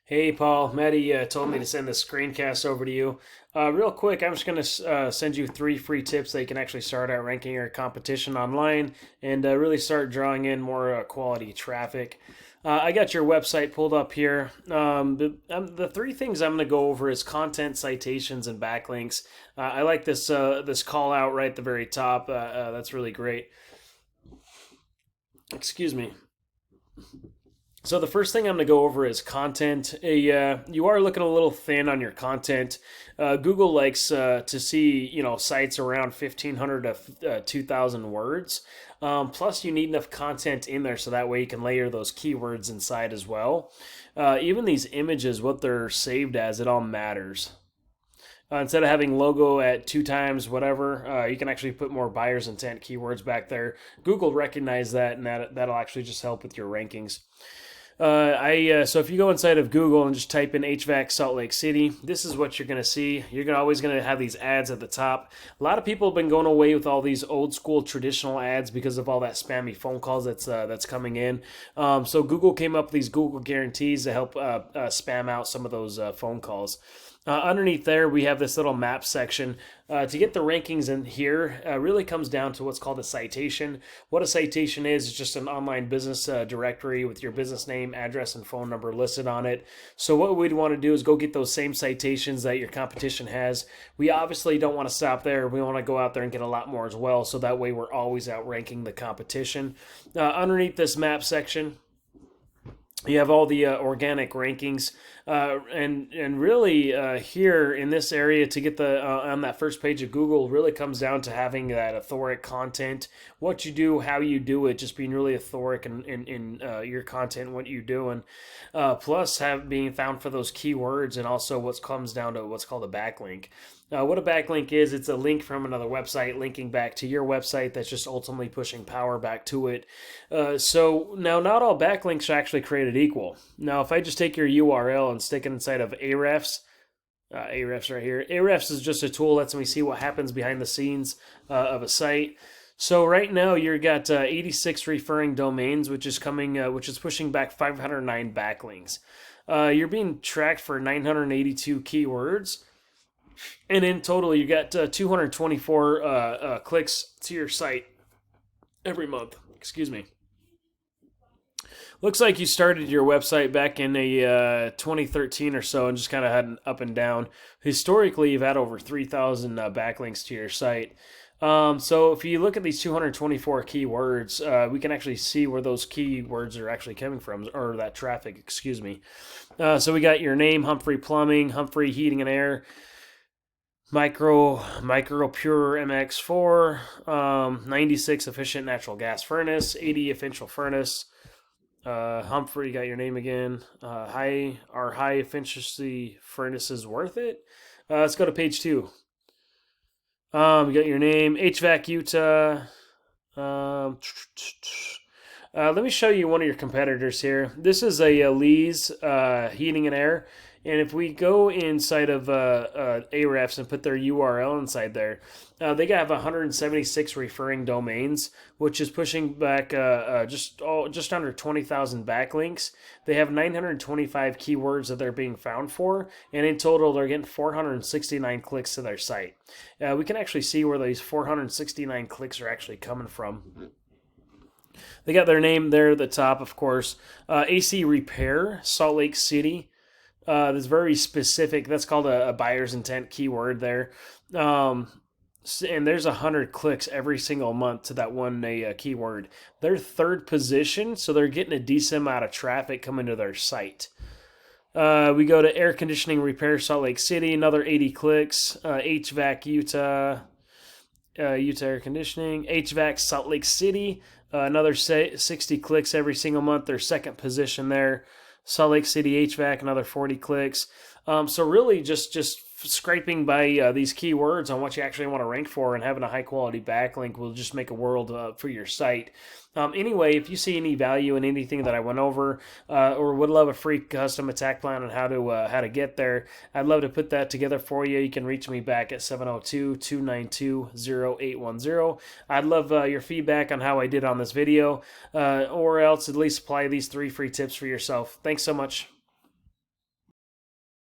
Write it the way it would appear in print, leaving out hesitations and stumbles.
Hey Paul, Maddie told me to send this screencast over to you. Real quick, I'm just going to send you three free tips that you can actually start out ranking your competition online and really start drawing in more quality traffic. I got your website pulled up here. The three things I'm going to go over is content, citations, and backlinks. I like this call out right at the very top. That's really great. Excuse me. So the first thing I'm going to go over is content. You are looking a little thin on your content. Google likes to see sites around 1,500 to 2,000 words. Plus, you need enough content in there so that way you can layer those keywords inside as well. Even these images, what they're saved as, it all matters. Instead of having logo at two times whatever, you can actually put more buyer's intent keywords back there. Google recognize that, and that'll actually just help with your rankings. So if you go inside of Google and just type in HVAC Salt Lake City, this is what you're going to see. You're always going to have these ads at the top. A lot of people have been going away with all these old school traditional ads because of all that spammy phone calls that's coming in. So Google came up with these Google guarantees to help spam out some of those phone calls. Underneath there, we have this little map section. To get the rankings in here, really comes down to what's called a citation. What a citation is just an online business directory with your business name, address, and phone number listed on it. So what we'd want to do is go get those same citations that your competition has. We obviously don't want to stop there. We want to go out there and get a lot more as well, so that way we're always outranking the competition. Underneath this map section, you have all the organic rankings, and really here in this area to get the on that first page of Google really comes down to having that authoric content, what you do, how you do it, just being really authoric in your content, what you're doing, plus have being found for those keywords, and also what comes down to what's called a backlink. What a backlink is, it's a link from another website linking back to your website that's just ultimately pushing power back to it. So now not all backlinks are actually created equal. Now if I just take your URL and stick it inside of Ahrefs, Ahrefs right here. Ahrefs is just a tool that lets me see what happens behind the scenes of a site. So right now you've got 86 referring domains, which is pushing back 509 backlinks. You're being tracked for 982 keywords. And in total, you got 224 clicks to your site every month. Excuse me. Looks like you started your website back in a 2013 or so and just kind of had an up and down. Historically, you've had over 3,000 backlinks to your site. So if you look at these 224 keywords, we can actually see where those keywords are actually coming from, or that traffic, excuse me. So we got your name, Humphrey Plumbing, Humphrey Heating and Air, Micro Pure MX4, 96 efficient natural gas furnace, 80 efficient furnace. Humphrey, got your name again. Are high efficiency furnaces worth it? Let's go to page 2. You got your name, HVAC Utah. Let me show you one of your competitors here. This is a Lee's Heating and Air. And if we go inside of Ahrefs and put their URL inside there, they have 176 referring domains, which is pushing back just under 20,000 backlinks. They have 925 keywords that they're being found for, and in total, they're getting 469 clicks to their site. We can actually see where these 469 clicks are actually coming from. They got their name there at the top, of course. AC Repair, Salt Lake City. That's very specific. That's called a buyer's intent keyword there. And there's 100 clicks every single month to that one keyword. They're third position, so they're getting a decent amount of traffic coming to their site. We go to air conditioning repair, Salt Lake City, another 80 clicks. HVAC Utah, Utah air conditioning. HVAC Salt Lake City, another 60 clicks every single month. They're second position there. Salt Lake City HVAC, another 40 clicks. So really just scraping by these keywords on what you actually want to rank for and having a high quality backlink will just make a world for your site. Anyway, if you see any value in anything that I went over, or would love a free custom attack plan on how to get there, I'd love to put that together for you. You can reach me back at 702-292-0810. I'd love your feedback on how I did on this video, or else at least apply these 3 free tips for yourself. Thanks so much.